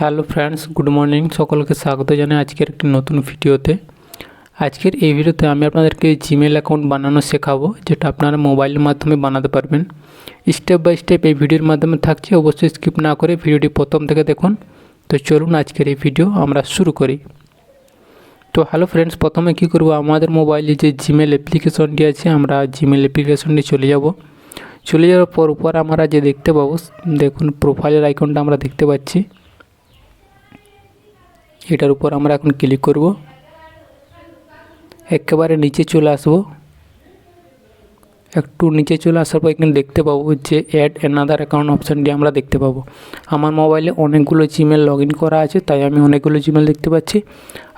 Hello friends, good morning. সকলকে স্বাগত জানাই আজকের একটি নতুন ভিডিওতে। আজকের এই ভিডিওতে আমি আপনাদেরকে জিমেল অ্যাকাউন্ট বানানো শেখাবো, যেটা আপনারা মোবাইলের মাধ্যমে বানাতে পারবেন। স্টেপ বাই স্টেপ এই ভিডিওর মাধ্যমে থাকছে, অবশ্যই স্কিপ না করে ভিডিওটি প্রথম থেকে দেখুন। তো চলুন আজকের এই ভিডিও আমরা শুরু করি। তো হ্যালো ফ্রেন্ডস, প্রথমে কী করব, আমাদের মোবাইলে যে জিমেল অ্যাপ্লিকেশনটি আছে, আমরা জিমেল অ্যাপ্লিকেশনটি চলে যাওয়ার পর উপর আমরা যে দেখতে পাবো, দেখুন প্রোফাইলের আইকনটা আমরা দেখতে পাচ্ছি। এটার উপর আমরা এখন ক্লিক করব। একেবারে নিচে চলে আসব। একটু নিচে চলে আসার পর এখানে দেখতে পাবো যে অ্যাড অ্যানাদার অ্যাকাউন্ট অপশানটি আমরা দেখতে পাবো। আমার মোবাইলে অনেকগুলো জিমেল লগ ইন করা আছে, তাই আমি অনেকগুলো জিমেল দেখতে পাচ্ছি।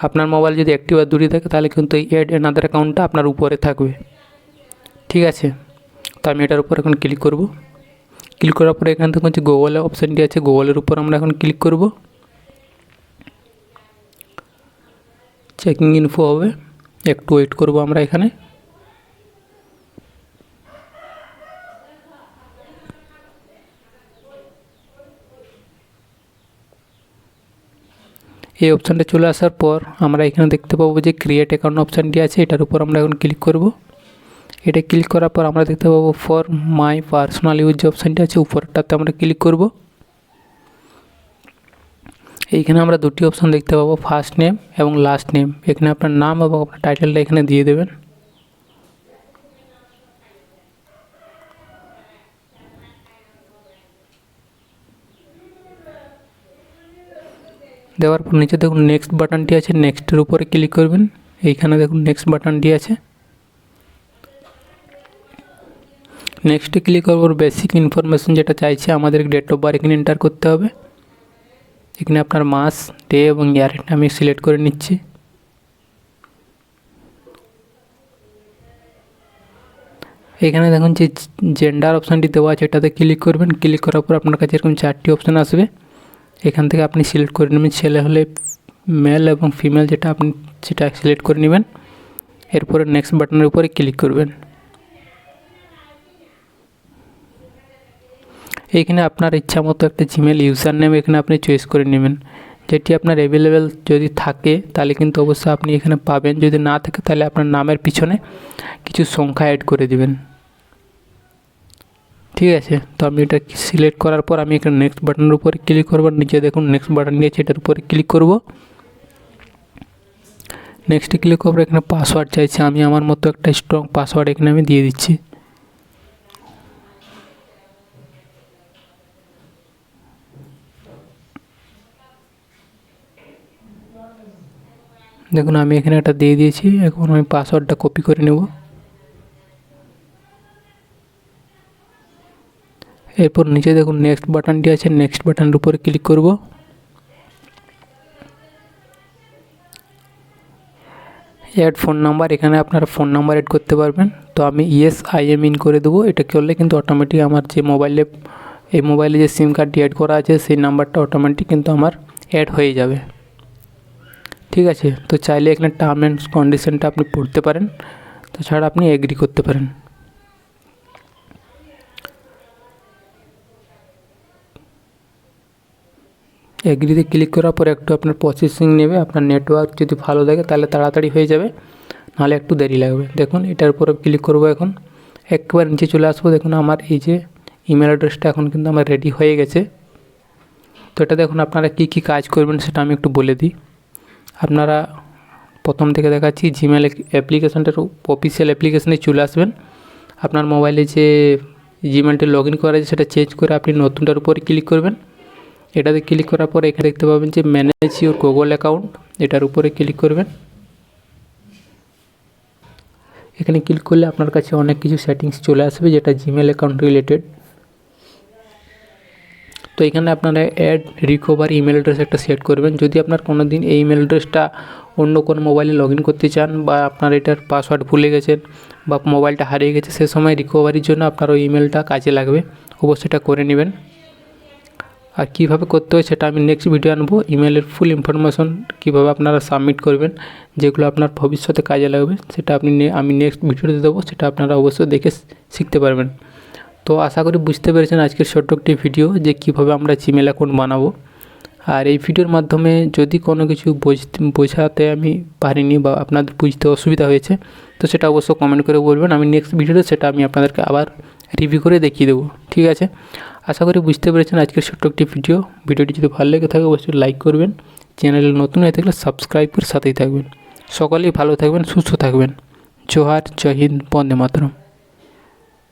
আপনার মোবাইল যদি একটি বা দুটি থাকে তাহলে কিন্তু এই অ্যাড অ্যানাদার অ্যাকাউন্টটা আপনার উপরে থাকবে। ঠিক আছে, তো আমি এটার উপর এখন ক্লিক করব। ক্লিক করার পরে এখান থেকে হচ্ছে গুগলের অপশানটি আছে, গুগলের উপর আমরা এখন ক্লিক করব। চেকিং ইনফো হবে, একটু ওয়েট করব আমরা এখানে। এই অপশানটা চলে আসার পর আমরা এখানে দেখতে পাবো যে ক্রিয়েট অ্যাকাউন্ট অপশানটি আছে, এটার উপর আমরা এখন ক্লিক করব। এটা ক্লিক করার পর আমরা দেখতে পাবো ফর মাই পার্সোনাল ইউজ যে অপশানটি আছে উপরটাতে আমরা ক্লিক করব। এইখানে আমরা দুটি অপশান দেখতে পাবো, ফার্স্ট নেম এবং লাস্ট নেম। এখানে আপনার নাম এবং আপনার টাইটেলটা এখানে দিয়ে দেবেন। দেওয়ার পর নিচে দেখুন নেক্সট বাটনটি আছে, নেক্সটের উপরে ক্লিক করবেন। এইখানে দেখুন নেক্সট বাটনটি আছে। নেক্সটে ক্লিক করার পর বেসিক ইনফরমেশন যেটা চাইছে আমাদের ডেট অফ বার্থ এখানে এন্টার করতে হবে। এখানে আপনার মাস, ডে এবং ইয়ারটা আমি সিলেক্ট করে নিচ্ছি। এখানে দেখুন যে জেন্ডার অপশানটি দেওয়া আছে, এটাতে ক্লিক করবেন। ক্লিক করার পর আপনার কাছে এরকম 4টি অপশান আসবে। এখান থেকে আপনি সিলেক্ট করে নেবেন, ছেলে হলে মেল এবং ফিমেল যেটা আপনি সেটা সিলেক্ট করে নেবেন। এরপরে নেক্সট বাটনের উপরে ক্লিক করবেন। এইখানে আপনার ইচ্ছা মতো একটা জিমেল ইউজার নেম এখানে আপনি চয়েস করে নেবেন, যেটি আপনার অ্যাভেলেবেল যদি থাকে তাহলে কিন্তু অবশ্যই আপনি এখানে পাবেন। যদি না থাকে তাহলে আপনার নামের পিছনে কিছু সংখ্যা অ্যাড করে দিবেন। ঠিক আছে, তো আমি এটা সিলেক্ট করার পর আমি এখানে নেক্সট বাটনের উপরে ক্লিক করব। নিচে দেখুন নেক্সট বাটন নিয়েছে, এটার উপরে ক্লিক করব। নেক্সটে ক্লিক করব। এখানে পাসওয়ার্ড চাইছে, আমি আমার মতো একটা স্ট্রং পাসওয়ার্ড এখানে আমি দিয়ে দিচ্ছি। দেখুন আমি এখানে একটা দিয়ে দিয়েছি। এখন আমি পাসওয়ার্ডটা কপি করে নেব। এরপর নিচে দেখুন নেক্সট বাটনটি আছে, নেক্সট বাটনের উপরে ক্লিক করব। অ্যাড ফোন নাম্বার, এখানে আপনারা ফোন নাম্বার অ্যাড করতে পারবেন। তো আমি ইয়েস আই এম ইন করে দেবো। এটা করলে কিন্তু অটোমেটিক আমার যে মোবাইলে যে সিম কার্ডটি অ্যাড করা আছে সেই নাম্বারটা অটোমেটিক কিন্তু আমার অ্যাড হয়ে যাবে। ঠিক আছে, তো চাইলে এখানে টার্ম অ্যান্ড কন্ডিশনটা আপনি পড়তে পারেন, তাছাড়া আপনি এগ্রি করতে পারেন। এগ্রিতে ক্লিক করার পরে একটু আপনার প্রসেসিং নেবে। আপনার নেটওয়ার্ক যদি ভালো থাকে তাহলে তাড়াতাড়ি হয়ে যাবে, নাহলে একটু দেরি লাগবে। দেখুন এটার উপরে ক্লিক করব। এখন একবার নিচে চলে আসবো। দেখুন আমার এই যে ইমেল অ্যাড্রেসটা এখন কিন্তু আমার রেডি হয়ে গেছে। তো এটা দেখুন আপনারা কী কাজ করবেন সেটা আমি একটু বলে দিই। আপনারা প্রথম থেকে দেখাচ্ছি, জিমেল অ্যাপ্লিকেশনটার অফিসিয়াল অ্যাপ্লিকেশনে চলে আসবেন। আপনার মোবাইলে যে জিমেলটি লগ ইন করা আছে সেটা চেঞ্জ করে আপনি নতুনটার উপরে ক্লিক করবেন। এটাতে ক্লিক করার পরে এখানে দেখতে পাবেন যে ম্যানেজ ইউর গুগল অ্যাকাউন্ট, এটার উপরে ক্লিক করবেন। এখানে ক্লিক করলে আপনার কাছে অনেক কিছু সেটিংস চলে আসবে যেটা জিমেল অ্যাকাউন্ট রিলেটেড। তো এখানে আপনারা অ্যাড রিকভার ইমেল অ্যাড্রেস একটা সেট করবেন। যদি আপনার কোনো দিন এই ইমেল অ্যাড্রেসটা অন্য কোনো মোবাইলে লগ ইন করতে চান, বা আপনার এটার পাসওয়ার্ড ভুলে গেছেন, বা মোবাইলটা হারিয়ে গেছে, সে সময় রিকভারির জন্য আপনার ওই ইমেলটা কাজে লাগবে। অবশ্যই এটা করে নেবেন। আর কীভাবে করতে হয় সেটা আমি নেক্সট ভিডিও আনবো। ইমেলের ফুল ইনফরমেশন কীভাবে আপনারা সাবমিট করবেন, যেগুলো আপনার ভবিষ্যতে কাজে লাগবে, সেটা আমি নেক্সট ভিডিওতে দেবো। সেটা আপনারা অবশ্যই দেখে শিখতে পারবেন। তো আশা করি বুঝতে পেরেছেন আজকের ছোট্ট একটি ভিডিও যে কীভাবে আমরা জিমেল অ্যাকাউন্ট বানাবো। আর এই ভিডিওর মাধ্যমে যদি কোনো কিছু বোঝাতে আমি পারিনি বা আপনাদের বুঝতে অসুবিধা হয়েছে তো সেটা অবশ্য কমেন্ট করে বলবেন। আমি নেক্সট ভিডিওতে সেটা আমি আপনাদেরকে আবার রিভিউ করে দেখিয়ে দেবো, ঠিক আছে। আশা করি বুঝতে পেরেছেন আজকের ছোট্ট একটি ভিডিওটি যদি ভালো লেগে থাকে অবশ্যই লাইক করবেন, চ্যানেলে নতুন হয়ে থাকলে সাবস্ক্রাইব করে সাথেই থাকবেন। সকলেই ভালো থাকবেন, সুস্থ থাকবেন। জোহার, জয় হিন্দ, বন্দে মাতরম।